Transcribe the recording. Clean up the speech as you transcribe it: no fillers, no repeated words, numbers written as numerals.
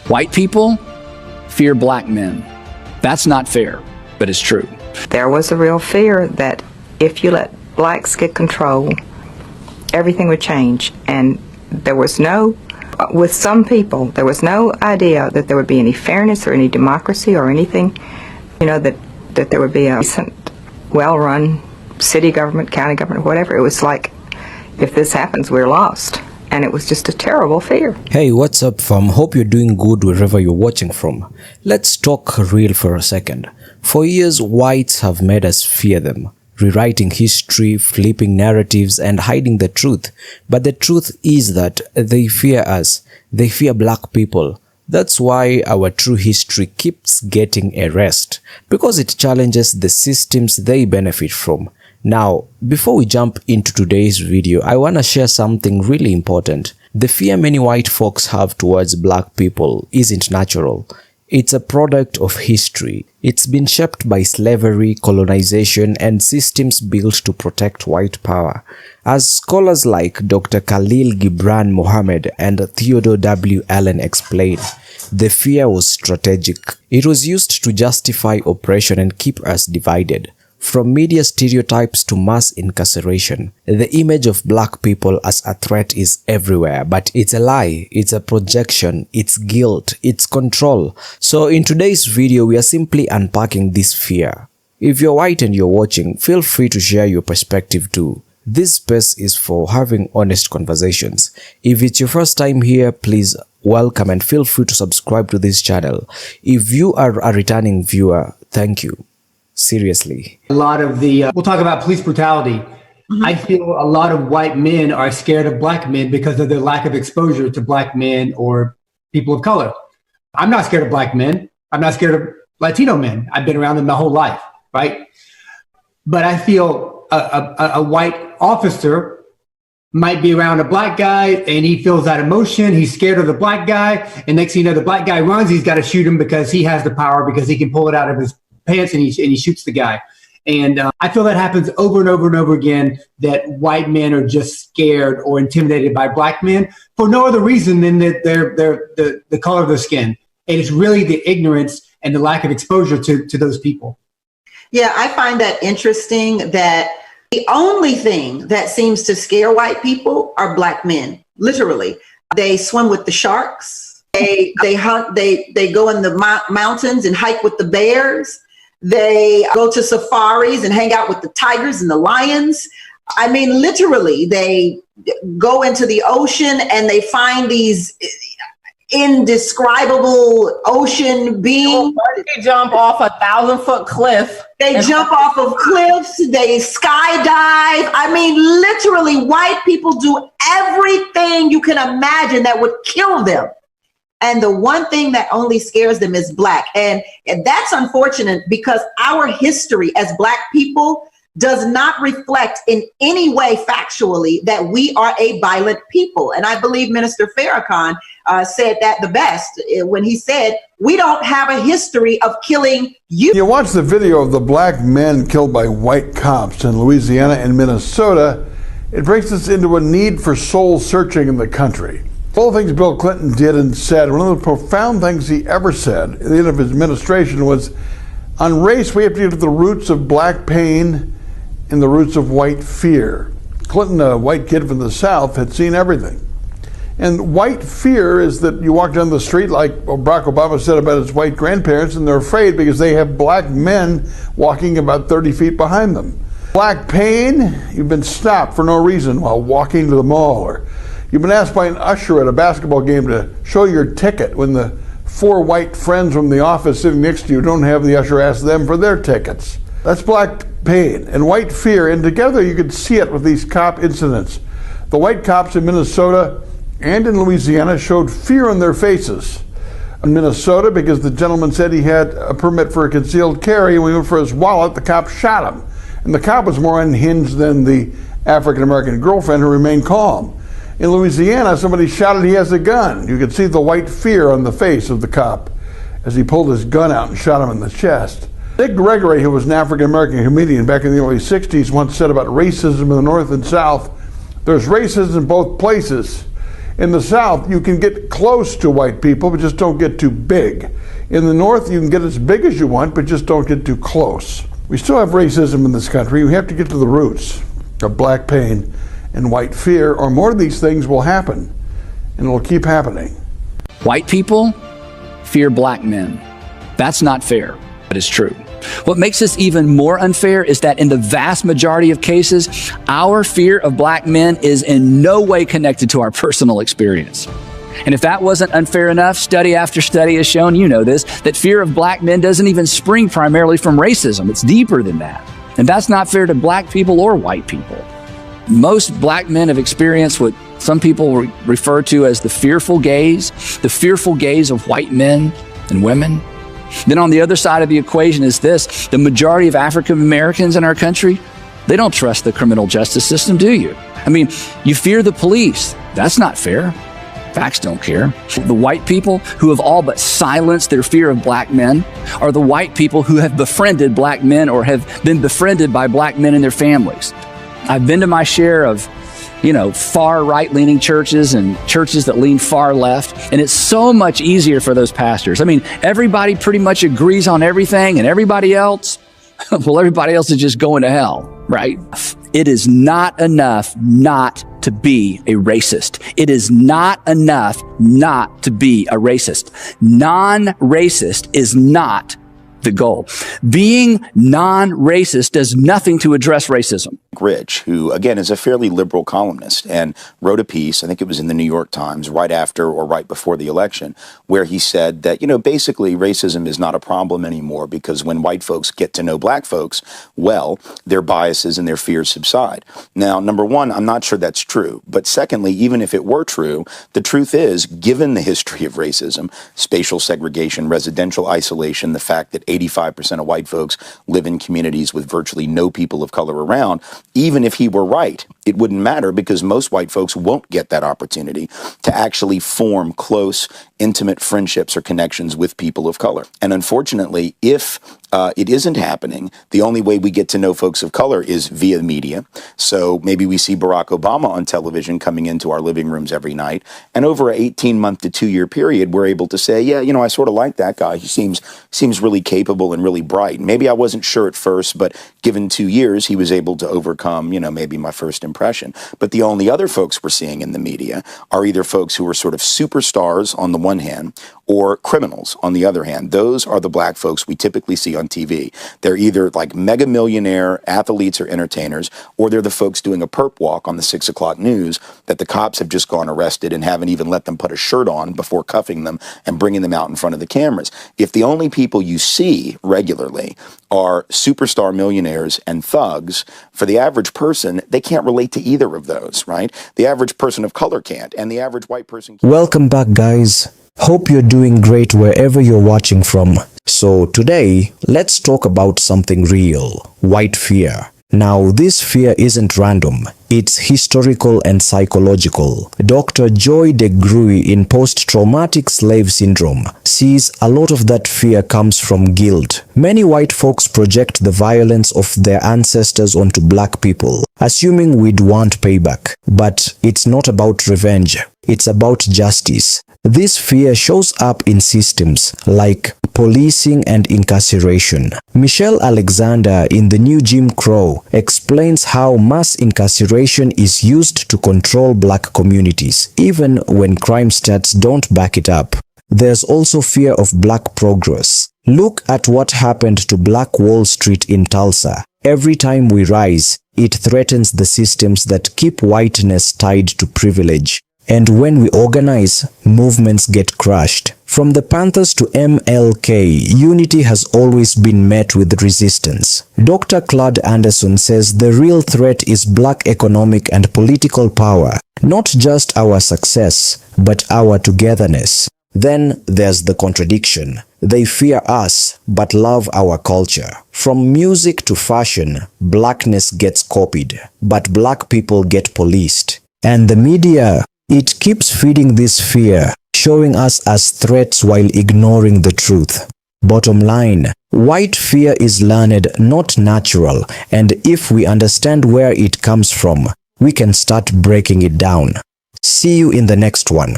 White people fear black men. That's not fair, but it's true. There was a real fear that if you let blacks get control, everything would change. And there was no, with some people, there was no idea that there would be any fairness or any democracy or anything, that there would be a decent, well-run city government, county government, whatever. It was like, if this happens, we're lost. And it was just a terrible fear. Hey, what's up fam? Hope you're doing good wherever you're watching from. Let's talk real for a second. For years, whites have made us fear them, rewriting history, flipping narratives, and hiding the truth. But the truth is that they fear us. They fear black people. That's why our true history keeps getting erased, because it challenges the systems they benefit from. Now, before we jump into today's video, I want to share something really important. The fear many white folks have towards black people isn't natural. It's a product of history. It's been shaped by slavery, colonization, and systems built to protect white power. As scholars like Dr. Khalil Gibran Mohammed and Theodore W. Allen explain, the fear was strategic. It was used to justify oppression and keep us divided. From media stereotypes to mass incarceration, the image of black people as a threat is everywhere, but it's a lie, it's a projection, it's guilt, it's control. So in today's video, we are simply unpacking this fear. If you're white and you're watching, feel free to share your perspective too. This space is for having honest conversations. If it's your first time here, please welcome and feel free to subscribe to this channel. If you are a returning viewer, thank you. Seriously. A lot of we'll talk about police brutality. I feel a lot of white men are scared of black men because of their lack of exposure to black men or people of color. I'm not scared of black men. I'm not scared of Latino men. I've been around them my whole life, right? But I feel a white officer might be around a black guy and he feels that emotion. He's scared of the black guy. And next thing you know, the black guy runs. He's got to shoot him because he has the power, because he can pull it out of his pants and he shoots the guy. And I feel that happens over and over and over again, that white men are just scared or intimidated by black men for no other reason than that they're the color of their skin. And it's really the ignorance and the lack of exposure to those people. Yeah, I find that interesting that the only thing that seems to scare white people are black men. Literally, they swim with the sharks. They hunt. They go in the mountains and hike with the bears. They go to safaris and hang out with the tigers and the lions. I mean, literally, they go into the ocean and they find these indescribable ocean beings. They jump off a 1,000-foot cliff. They jump off of cliffs. They skydive. I mean, literally, white people do everything you can imagine that would kill them. And the one thing that only scares them is black. And that's unfortunate, because our history as black people does not reflect in any way factually that we are a violent people. And I believe Minister Farrakhan said that the best when he said, we don't have a history of killing you. You watch the video of the black men killed by white cops in Louisiana and Minnesota, it brings us into a need for soul searching in the country. All the things Bill Clinton did and said, one of the profound things he ever said at the end of his administration was, on race, we have to get to the roots of black pain and the roots of white fear. Clinton, a white kid from the South, had seen everything. And white fear is that you walk down the street, like Barack Obama said about his white grandparents, and they're afraid because they have black men walking about 30 feet behind them. Black pain, you've been stopped for no reason while walking to the mall, or you've been asked by an usher at a basketball game to show your ticket when the 4 white friends from the office sitting next to you don't have the usher ask them for their tickets. That's black pain and white fear, and together you could see it with these cop incidents. The white cops in Minnesota and in Louisiana showed fear on their faces. In Minnesota, because the gentleman said he had a permit for a concealed carry, and when he went for his wallet, the cop shot him. And the cop was more unhinged than the African-American girlfriend, who remained calm. In Louisiana, somebody shouted he has a gun. You could see the white fear on the face of the cop as he pulled his gun out and shot him in the chest. Dick Gregory, who was an African-American comedian back in the early 60s, once said about racism in the North and South, there's racism in both places. In the South, you can get close to white people, but just don't get too big. In the North, you can get as big as you want, but just don't get too close. We still have racism in this country. We have to get to the roots of black pain and white fear, or more of these things will happen, and it'll keep happening. White people fear black men. That's not fair, but it's true. What makes this even more unfair is that in the vast majority of cases, our fear of black men is in no way connected to our personal experience. And if that wasn't unfair enough, study after study has shown, you know this, that fear of black men doesn't even spring primarily from racism. It's deeper than that. And that's not fair to black people or white people. Most black men have experienced what some people refer to as the fearful gaze of white men and women. Then on the other side of the equation is this: the majority of African Americans in our country, they don't trust the criminal justice system, do you? I mean, you fear the police. That's not fair. Facts don't care. The white people who have all but silenced their fear of black men are the white people who have befriended black men or have been befriended by black men and their families. I've been to my share of, far right-leaning churches and churches that lean far left, and it's so much easier for those pastors. I mean, everybody pretty much agrees on everything, and everybody else, everybody else is just going to hell, right? It is not enough not to be a racist. It is not enough not to be a racist. Non-racist is not the goal. Being non-racist does nothing to address racism. Rich, who again is a fairly liberal columnist, and wrote a piece, I think it was in the New York Times, right after or right before the election, where he said that, basically racism is not a problem anymore because when white folks get to know black folks, well, their biases and their fears subside. Now, number one, I'm not sure that's true. But secondly, even if it were true, the truth is, given the history of racism, spatial segregation, residential isolation, the fact that 85% of white folks live in communities with virtually no people of color around, even if he were right, it wouldn't matter because most white folks won't get that opportunity to actually form close, intimate friendships or connections with people of color. And unfortunately, if it isn't happening, the only way we get to know folks of color is via media. So maybe we see Barack Obama on television coming into our living rooms every night. And over an 18-month to 2-year period, we're able to say, yeah, I sort of like that guy. He seems really capable and really bright. Maybe I wasn't sure at first, but given 2 years, he was able to overcome, maybe my first impression. But the only other folks we're seeing in the media are either folks who are sort of superstars on the one hand or criminals on the other hand. Those are the black folks we typically see on TV. They're either like mega millionaire athletes or entertainers, or they're the folks doing a perp walk on the 6 o'clock news that the cops have just gone arrested and haven't even let them put a shirt on before cuffing them and bringing them out in front of the cameras. If the only people you see regularly are superstar millionaires and thugs, for the average person, they can't relate to either of those, right? The average person of color can't, and the average white person can't. Welcome back, guys. Hope you're doing great wherever you're watching from. So today, let's talk about something real: white fear. Now, this fear isn't random. It's historical and psychological. Dr. Joy DeGruy in Post-Traumatic Slave Syndrome sees a lot of that fear comes from guilt. Many white folks project the violence of their ancestors onto black people, assuming we'd want payback. But it's not about revenge. It's about justice. This fear shows up in systems like policing and incarceration. Michelle Alexander in The New Jim Crow explains how mass incarceration is used to control black communities, even when crime stats don't back it up. There's also fear of black progress. Look at what happened to Black Wall Street in Tulsa. Every time we rise, it threatens the systems that keep whiteness tied to privilege. And when we organize, movements get crushed. From the Panthers to MLK, unity has always been met with resistance. Dr. Claude Anderson says the real threat is black economic and political power, not just our success, but our togetherness. Then there's the contradiction. They fear us, but love our culture. From music to fashion, blackness gets copied, but black people get policed. And the media, it keeps feeding this fear, showing us as threats while ignoring the truth. Bottom line, white fear is learned, not natural, and if we understand where it comes from, we can start breaking it down. See you in the next one.